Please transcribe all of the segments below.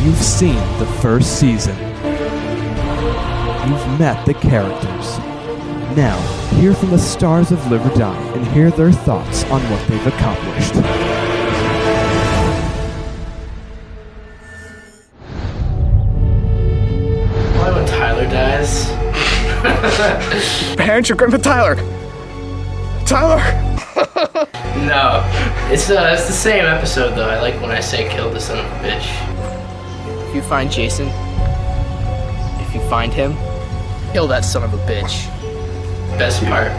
You've seen the first season. You've met the characters. Now, hear from the stars of Live or Die and hear their thoughts on what they've accomplished. Why when Tyler dies? Parents, your grandpa Tyler! Tyler! No, it's the same episode though. I like when I say kill the son of a bitch. If you find Jason, if you find him, kill that son of a bitch. Best part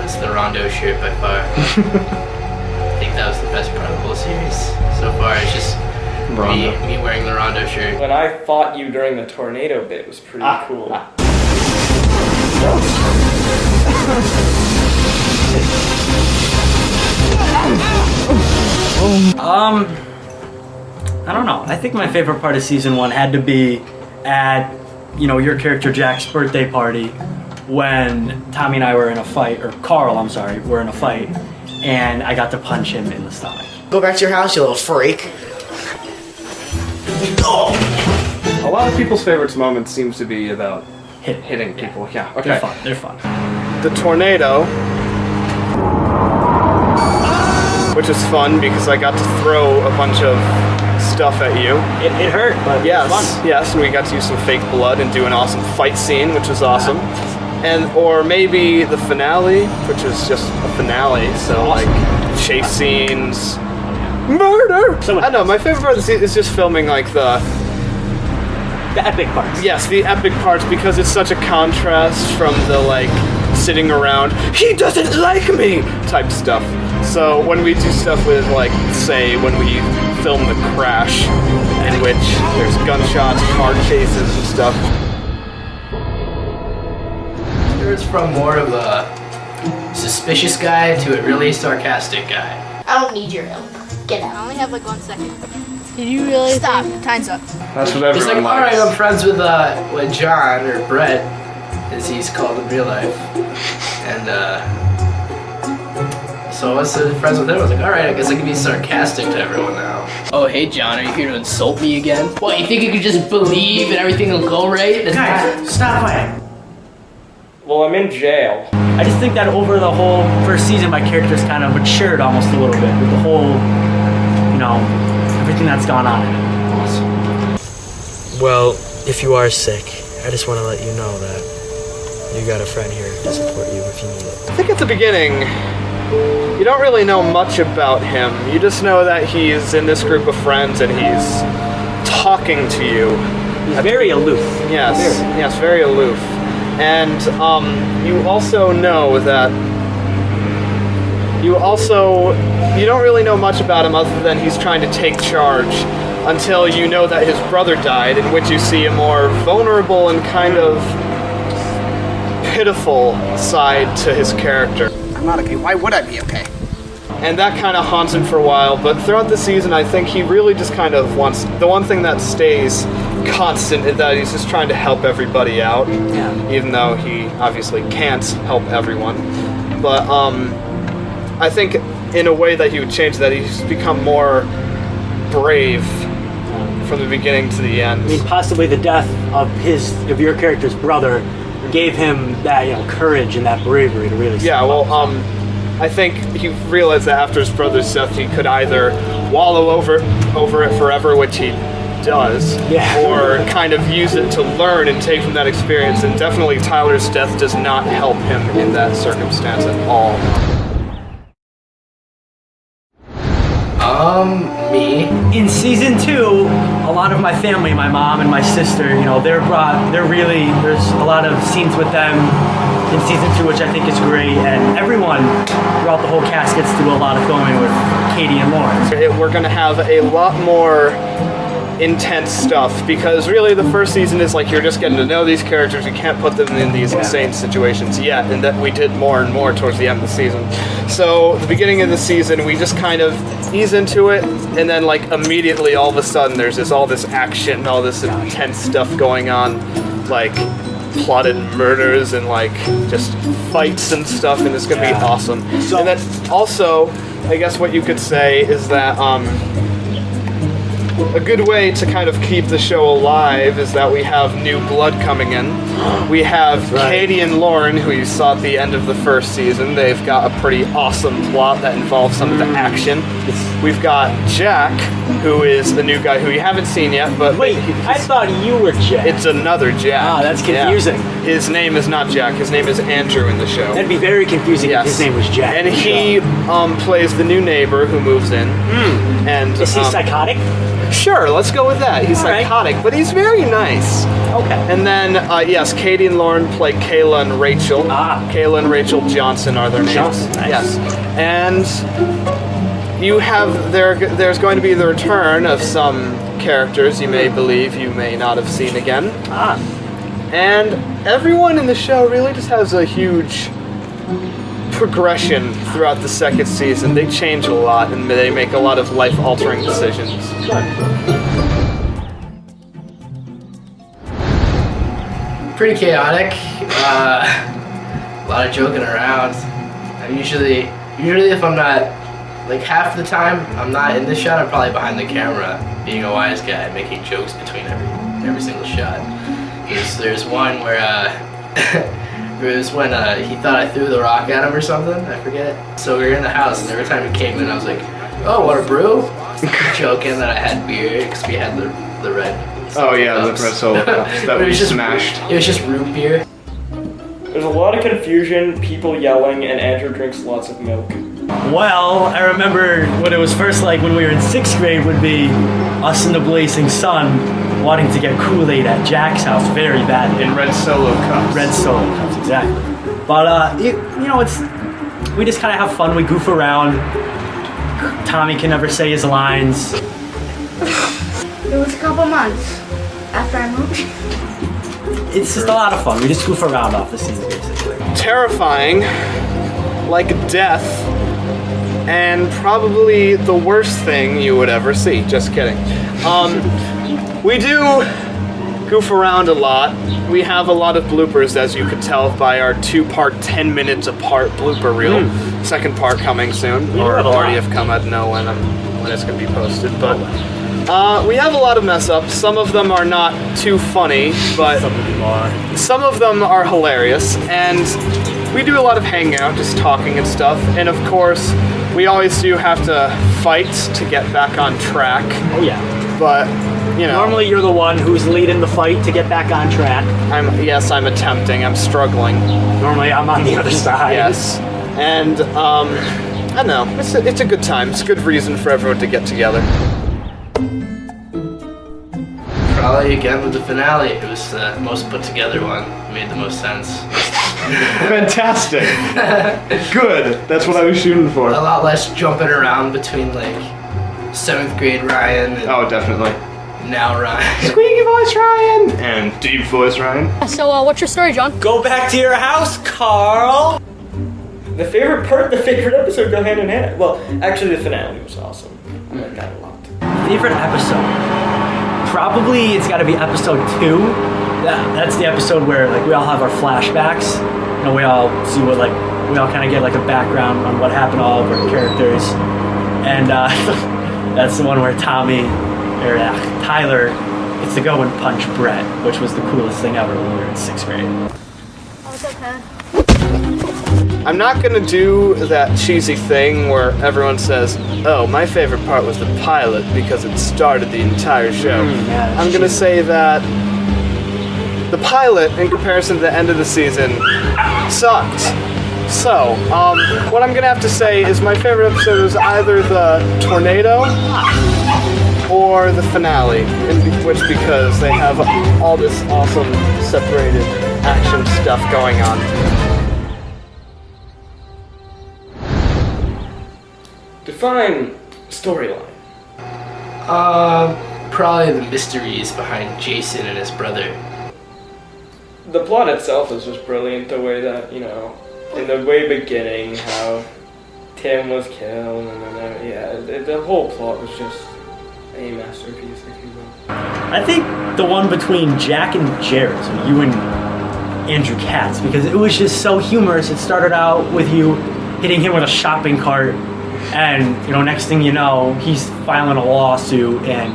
was the Rondo shirt by far. I think that was the best part of the whole series so far. It's just me wearing the Rondo shirt. When I fought you during the tornado bit was pretty cool. I don't know. I think my favorite part of season 1 had to be at, your character Jack's birthday party when Tommy and I were in a fight, or Carl, I'm sorry, were in a fight, and I got to punch him in the stomach. Go back to your house, you little freak. A lot of people's favorite moments seems to be about hitting people. Yeah, okay. They're fun. The tornado, which is fun because I got to throw a bunch of stuff at you. It hurt, but Yes, it was fun. yes, and we got to use some fake blood and do an awesome fight scene, which was awesome. Or maybe the finale, which is just a finale, so like chase scenes, murder! I don't know, my favorite part of the season is just filming like the epic parts. Yes, the epic parts, because it's such a contrast from the like sitting around, he doesn't like me type stuff. So when we do stuff with like, say, when we film the crash, in which there's gunshots, car chases and stuff. It's from more of a suspicious guy to a really sarcastic guy. I don't need your help. Get out. I only have like 1 second. Did you really stop? Time's up. That's what He's like, everyone alright, likes. I'm friends with John, or Brett, as he's called in real life. And so I was friends with him. I was like, alright, I guess I can be sarcastic to everyone now. Oh, hey John, are you here to insult me again? What, you think you could just believe and everything will go right? Guys, stop fighting. Well, I'm in jail. I just think that over the whole first season, my character's kind of matured almost a little bit with the whole, everything that's gone on in it. Well, if you are sick, I just want to let you know that you got a friend here to support you if you need it. I think at the beginning, you don't really know much about him. You just know that he's in this group of friends and he's talking to you. He's very aloof. Yes, very aloof. And you also know that you don't really know much about him other than he's trying to take charge until you know that his brother died, in which you see a more vulnerable and kind of pitiful side to his character. I'm not okay. Why would I be okay? And that kind of haunts him for a while, but throughout the season I think he really just kind of wants, the one thing that stays constant is that he's just trying to help everybody out, even though he obviously can't help everyone. But I think in a way that he would change that, he's become more brave from the beginning to the end. I mean, possibly the death of your character's brother gave him that, courage and that bravery to really. Yeah, well, I think he realized that after his brother's death, he could either wallow over it forever, which he does, or kind of use it to learn and take from that experience. And definitely Tyler's death does not help him in that circumstance at all. Me? In season 2, a lot of my family, my mom and my sister, there's a lot of scenes with them in season 2, which I think is great, and everyone throughout the whole cast gets to do a lot of filming with Katie and Lawrence. We're gonna have a lot more intense stuff, because really the first season is like you're just getting to know these characters. You can't put them in these insane situations yet, and that we did more and more towards the end of the season. So the beginning of the season we just kind of ease into it, and then like immediately all of a sudden there's all this action and all this intense stuff going on, like plotted murders and like just fights and stuff, and it's gonna be awesome. And then also I guess what you could say is that a good way to kind of keep the show alive is that we have new blood coming in. We have Katie and Lauren, who you saw at the end of the first season. They've got a pretty awesome plot that involves some of the action. We've got Jack, who is the new guy who you haven't seen yet, but Wait, I thought you were Jack. it's another Jack. Ah, that's confusing. Yeah. His name is not Jack. His name is Andrew in the show. That'd be very confusing if his name was Jack. And he plays the new neighbor who moves in. And Is he psychotic? Sure, let's go with that. He's All right. psychotic, but he's very nice. Okay. And then, yes, Katie and Lauren play Kayla and Rachel. Kayla and Rachel Johnson are their names. Johnson, nice. Yes. And you have, there's going to be the return of some characters you may believe you may not have seen again. And everyone in the show really just has a huge progression throughout the second season. They change a lot and they make a lot of life-altering decisions. Pretty chaotic. A lot of joking around. I'm usually if I'm not, like half the time I'm not in the shot, I'm probably behind the camera, being a wise guy, making jokes between every single shot. There's one where it was when he thought I threw the rock at him or something, I forget. So we were in the house and every time he came in I was like, oh, what a brew? Joking that I had beer because we had the red. Oh yeah, the red solo cups that we just smashed. It was just root beer. There's a lot of confusion, people yelling, and Andrew drinks lots of milk. Well, I remember what it was first like when we were in 6th grade would be us in the blazing sun wanting to get Kool-Aid at Jack's house very badly. In red solo cups. Red solo cups, exactly. But, we just kind of have fun, we goof around. Tommy can never say his lines. It was a couple months after I moved. It's just a lot of fun, we just goof around off the scene, basically. Terrifying, like death, and probably the worst thing you would ever see. Just kidding. We do goof around a lot. We have a lot of bloopers, as you could tell by our 2-part, 10 minutes apart blooper reel. Second part coming soon, or already have come. I don't know when it's going to be posted, but we have a lot of mess ups. Some of them are not too funny, but some of them are hilarious, and we do a lot of hanging out, just talking and stuff. And of course, we always do have to fight to get back on track. Oh yeah. But, you know. Normally you're the one who's leading the fight to get back on track. I'm attempting, I'm struggling. Normally I'm on the other side. Yes. And, I don't know, it's a good time. It's a good reason for everyone to get together. Probably again with the finale. It was the most put together one. It made the most sense. Fantastic. Good. That's what I was shooting for. A lot less jumping around between like 7th grade Ryan and definitely. now Ryan. Squeaky voice Ryan and deep voice Ryan. So, what's your story, John? Go back to your house, Carl! The favorite episode go hand in hand. Well, actually the finale was awesome. I like that a lot. Favorite episode? Probably it's got to be episode 2. That's the episode where like we all have our flashbacks. You know, we all see we all kind of get like a background on what happened to all of our characters. And that's the one where Tyler gets to go and punch Brett, which was the coolest thing ever when we were in 6th grade. Oh, it's okay. I'm not gonna do that cheesy thing where everyone says, oh, my favorite part was the pilot because it started the entire show. I'm gonna say that the pilot, in comparison to the end of the season, sucked. So, what I'm gonna have to say is my favorite episode was either the tornado or the finale, because they have all this awesome separated action stuff going on. Define storyline. Probably the mysteries behind Jason and his brother. The plot itself is just brilliant. The way that, you know, in the way beginning, how Tim was killed, and then the whole plot was just a masterpiece, if you will. I think the one between Jack and Jared, so you and Andrew Katz, because it was just so humorous. It started out with you hitting him with a shopping cart, and you know, next thing you know, he's filing a lawsuit, and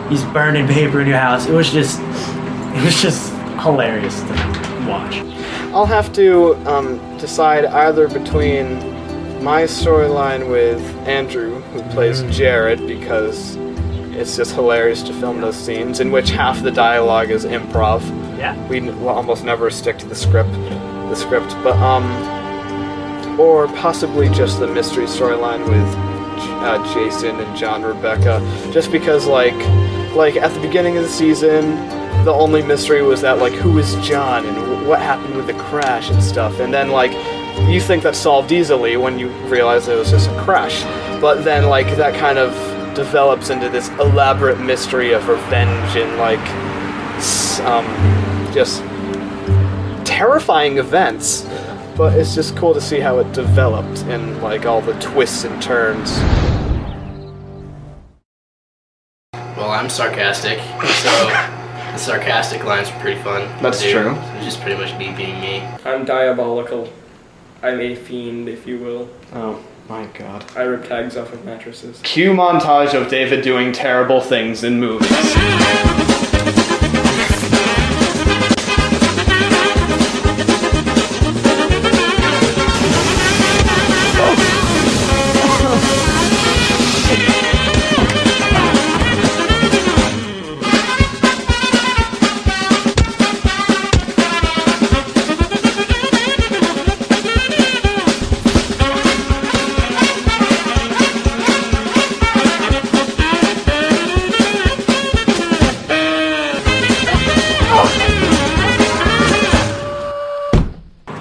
he's burning paper in your house. It was just hilarious to watch. I'll have to decide either between my storyline with Andrew, who plays Jared, because it's just hilarious to film those scenes in which half the dialogue is improv. Yeah. We will almost never stick to the script, but or possibly just the mystery storyline with Jason and John Rebecca, just because like at the beginning of the season, the only mystery was that like who is John and what happened with the crash and stuff, and then like you think that's solved easily when you realize it was just a crash, but then like that kind of develops into this elaborate mystery of revenge and like just terrifying events. But it's just cool to see how it developed and like all the twists and turns. Well, I'm sarcastic, so the sarcastic lines were pretty fun. That's to do. true. So it was just pretty much me being me. I'm diabolical. I'm a fiend, if you will. Oh my god. I rip tags off of mattresses. Cue montage of David doing terrible things in movies.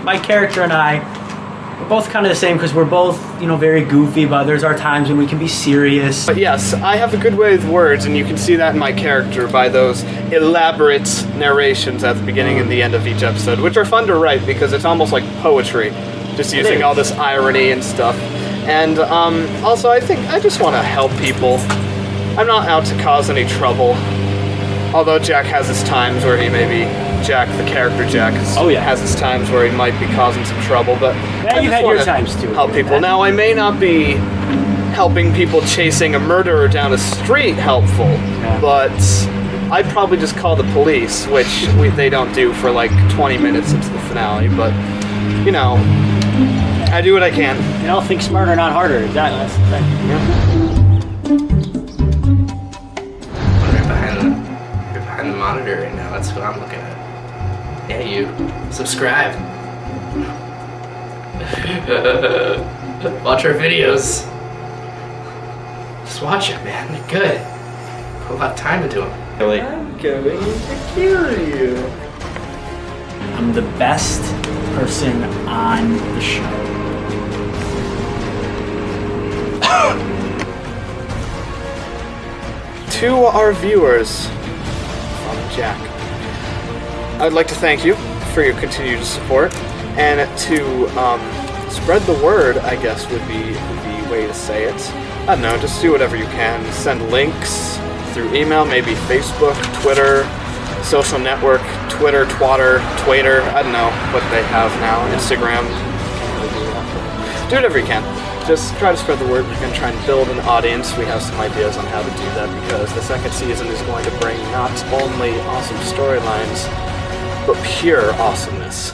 My character and I, we're both kind of the same because we're both, very goofy, but there's our times when we can be serious. But yes, I have a good way with words, and you can see that in my character by those elaborate narrations at the beginning and the end of each episode, which are fun to write because it's almost like poetry, just using all this irony and stuff. And also, I think I just want to help people. I'm not out to cause any trouble, although Jack has his times where he maybe... Jack, the character Jack, has his times where he might be causing some trouble, but Yeah, you've had your times too. help people. Now, I may not be helping people chasing a murderer down a street helpful, but I'd probably just call the police, which they don't do for like 20 minutes into the finale, but, I do what I can. Think smarter, not harder. Exactly. That's the thing. Right behind the monitor right now. That's what I'm looking at. Yeah, you. Subscribe. Watch our videos. Just watch it, man. They're good. Put a lot of time into them. I'm going to kill you. I'm the best person on the show. To our viewers from Jack, I'd like to thank you for your continued support, and to spread the word, I guess would be the way to say it. I don't know, just do whatever you can. Send links through email, maybe Facebook, Twitter, social network, Twitter, Twatter, I don't know what they have now, Instagram. Do whatever you can. Just try to spread the word. We're going to try and build an audience. We have some ideas on how to do that because the second season is going to bring not only awesome storylines, but pure awesomeness.